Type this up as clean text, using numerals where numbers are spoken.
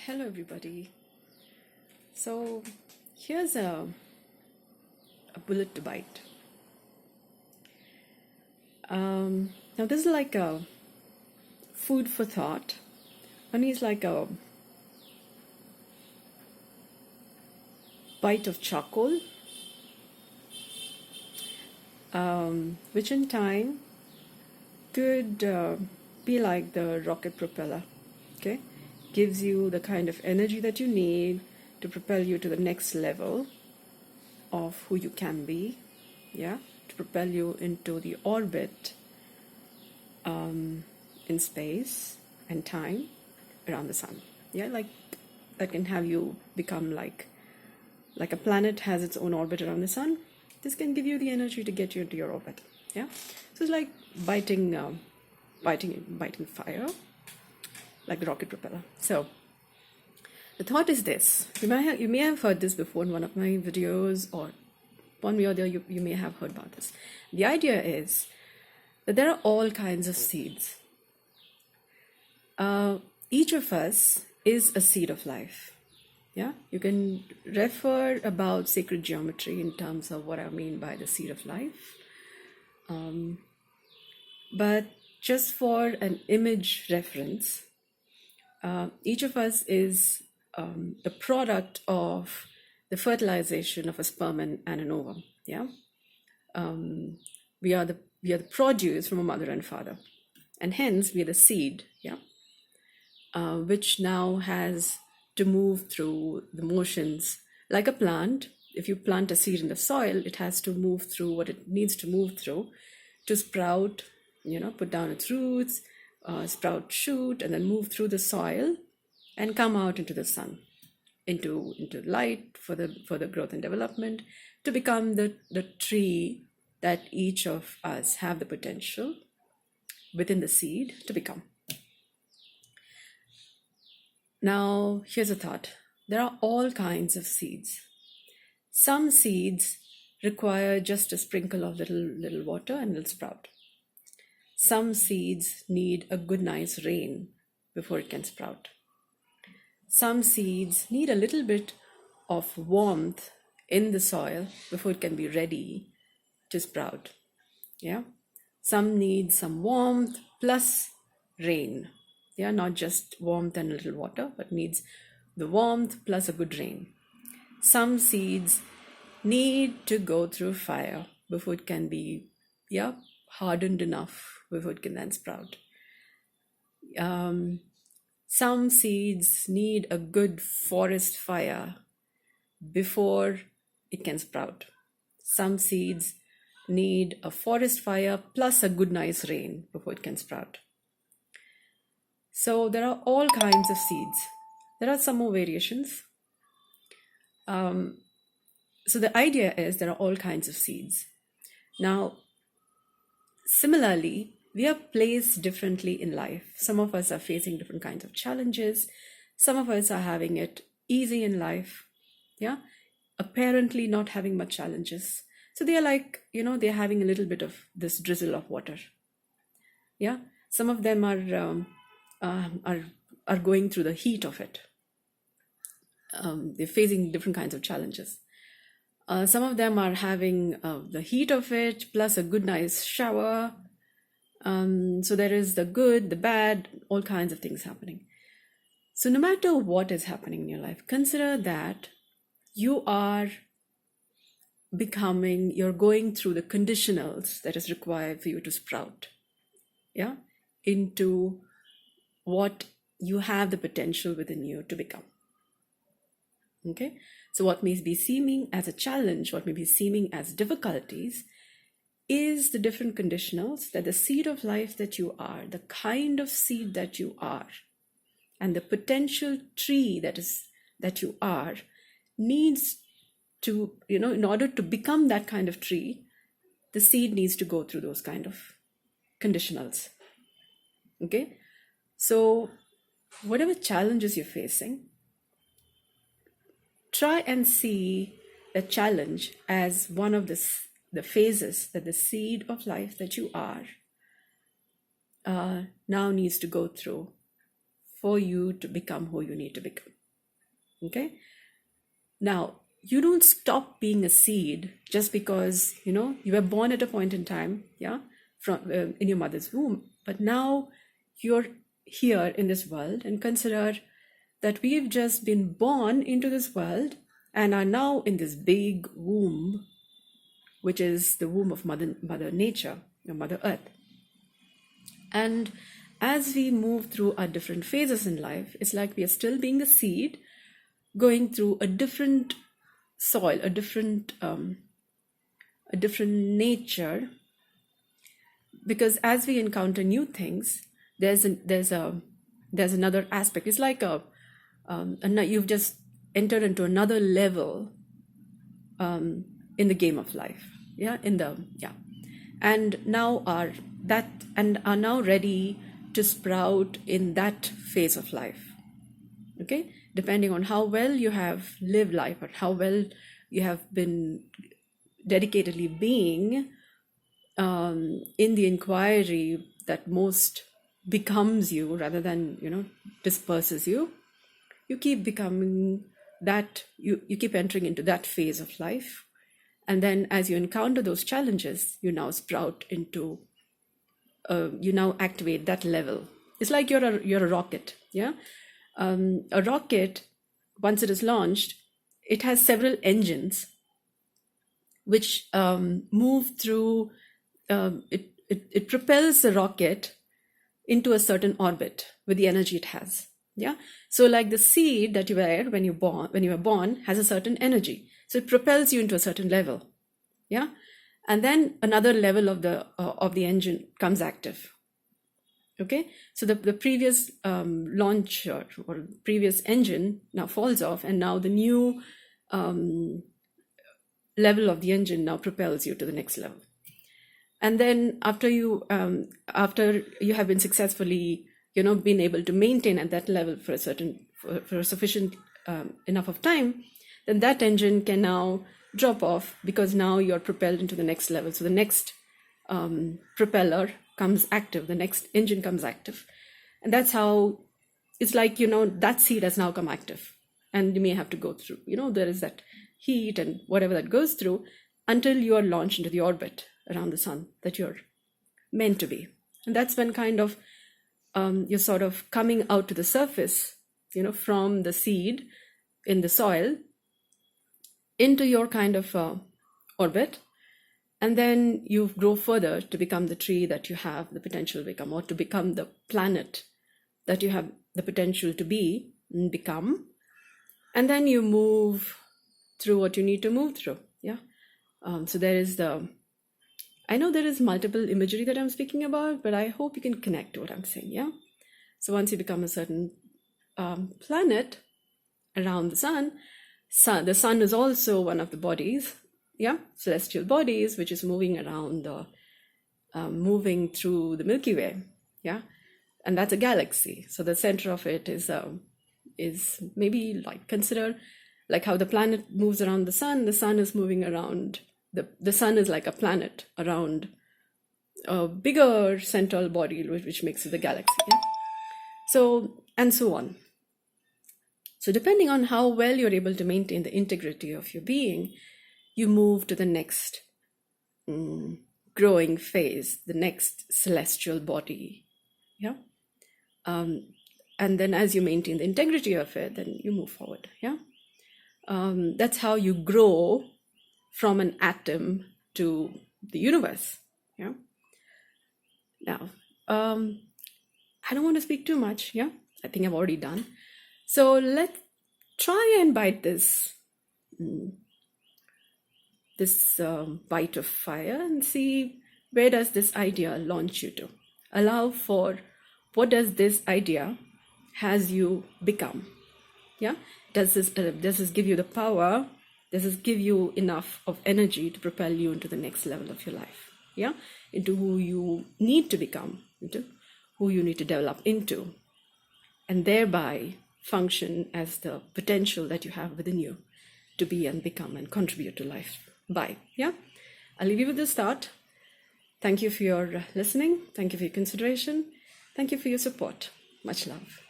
Hello, everybody. So, here's a bullet to bite. Now, this is like a food for thought. One is like a bite of charcoal, which in time could be like the rocket propeller. Okay, gives you the kind of energy that you need to propel you to the next level of who you can be, yeah, to propel you into the orbit in space and time around the sun, yeah, like that can have you become like a planet has its own orbit around the sun. This can give you the energy to get you into your orbit, yeah. So it's like biting fire, like the rocket propeller. So the thought is this: you may have heard this before in one of my videos, or one way or the other you may have heard about this. The idea is that there are all kinds of seeds. Each of us is a seed of life. Yeah, you can refer about sacred geometry in terms of what I mean by the seed of life. But just for an image reference, each of us is the product of the fertilization of a sperm and an ovum. Yeah, we are the produce from a mother and father, and hence we are the seed. Yeah, which now has to move through the motions like a plant. If you plant a seed in the soil, it has to move through what it needs to move through to sprout, put down its roots, sprout, shoot, and then move through the soil and come out into the sun, into light for the growth and development, to become the tree that each of us have the potential within the seed to become. Now, here's a thought. There are all kinds of seeds. Some seeds require just a sprinkle of little water and it'll sprout. Some seeds need a good nice rain before it can sprout. Some seeds need a little bit of warmth in the soil before it can be ready to sprout. Yeah. Some need some warmth plus rain. Yeah, not just warmth and a little water, but needs the warmth plus a good rain. Some seeds need to go through fire before it can be, hardened enough before it can then sprout. Some seeds need a good forest fire before it can sprout. Some seeds need a forest fire plus a good nice rain before it can sprout. So there are all kinds of seeds. There are some more variations. So the idea is there are all kinds of seeds. Now, similarly, we are placed differently in life. Some of us are facing different kinds of challenges. Some of us are having it easy in life. Yeah, apparently not having much challenges. So they are like, they're having a little bit of this drizzle of water. Yeah, some of them are going through the heat of it. They're facing different kinds of challenges. Some of them are having the heat of it plus a good nice shower. So there is the good, the bad, all kinds of things happening. So no matter what is happening in your life, consider that you're going through the conditionals that is required for you to sprout, yeah, into what you have the potential within you to become. Okay, so what may be seeming as a challenge, what may be seeming as difficulties, is the different conditionals that the seed of life that you are, the kind of seed that you are, and the potential tree that you are needs to, in order to become that kind of tree, the seed needs to go through those kind of conditionals. Okay, so whatever challenges you're facing, try and see the challenge as one of the phases that the seed of life that you are now needs to go through for you to become who you need to become. Okay? Now, you don't stop being a seed just because, you were born at a point in time, from in your mother's womb. But now you're here in this world, and consider that we've just been born into this world and are now in this big womb, which is the womb of Mother Nature, or Mother Earth. And as we move through our different phases in life, it's like we are still being a seed, going through a different soil, a different nature. Because as we encounter new things, there's another aspect. It's like you've just entered into another level in the game of life, and now are now ready to sprout in that phase of life. Okay, depending on how well you have lived life, or how well you have been dedicatedly being in the inquiry that most becomes you rather than disperses you. You keep becoming that, you keep entering into that phase of life. And then as you encounter those challenges, you now sprout into, you now activate that level. It's like you're a rocket, a rocket, once it is launched, it has several engines which move through, it propels the rocket into a certain orbit with the energy it has. So like the seed that you were when you were born has a certain energy, so it propels you into a certain level, and then another level of the engine comes active. Okay, so the previous launcher or previous engine now falls off, and now the new level of the engine now propels you to the next level. And then after you have been successfully been able to maintain at that level for a sufficient enough of time, then that engine can now drop off, because now you're propelled into the next level. So the next propeller comes active, the next engine comes active, and that's how it's like that seed has now come active, and you may have to go through there is that heat and whatever that goes through until you are launched into the orbit around the sun that you're meant to be. And that's when kind of you're sort of coming out to the surface, from the seed in the soil into your kind of orbit. And then you grow further to become the tree that you have the potential to become, or to become the planet that you have the potential to be and become. And then you move through what you need to move through. So there is I know there is multiple imagery that I'm speaking about, but I hope you can connect to what I'm saying. So once you become a certain planet around the sun, the sun is also one of the bodies, celestial bodies, which is moving around moving through the Milky Way, and that's a galaxy. So the center of it is maybe like, consider like how the planet moves around the sun is moving around, the sun is like a planet around a bigger central body, which makes it the galaxy. So, and so on. So depending on how well you're able to maintain the integrity of your being, you move to the next growing phase, the next celestial body. And then as you maintain the integrity of it, then you move forward. That's how you grow from an atom to the universe. Now, I don't want to speak too much. I think I've already done. So let's try and bite this bite of fire and see, where does this idea launch you to? Allow for, what does this idea has you become? Does this give you the power? Does this give you enough of energy to propel you into the next level of your life? Into who you need to become, into who you need to develop into, and thereby function as the potential that you have within you to be and become and contribute to life. Bye. I'll leave you with this thought. Thank you for your listening. Thank you for your consideration. Thank you for your support. Much love.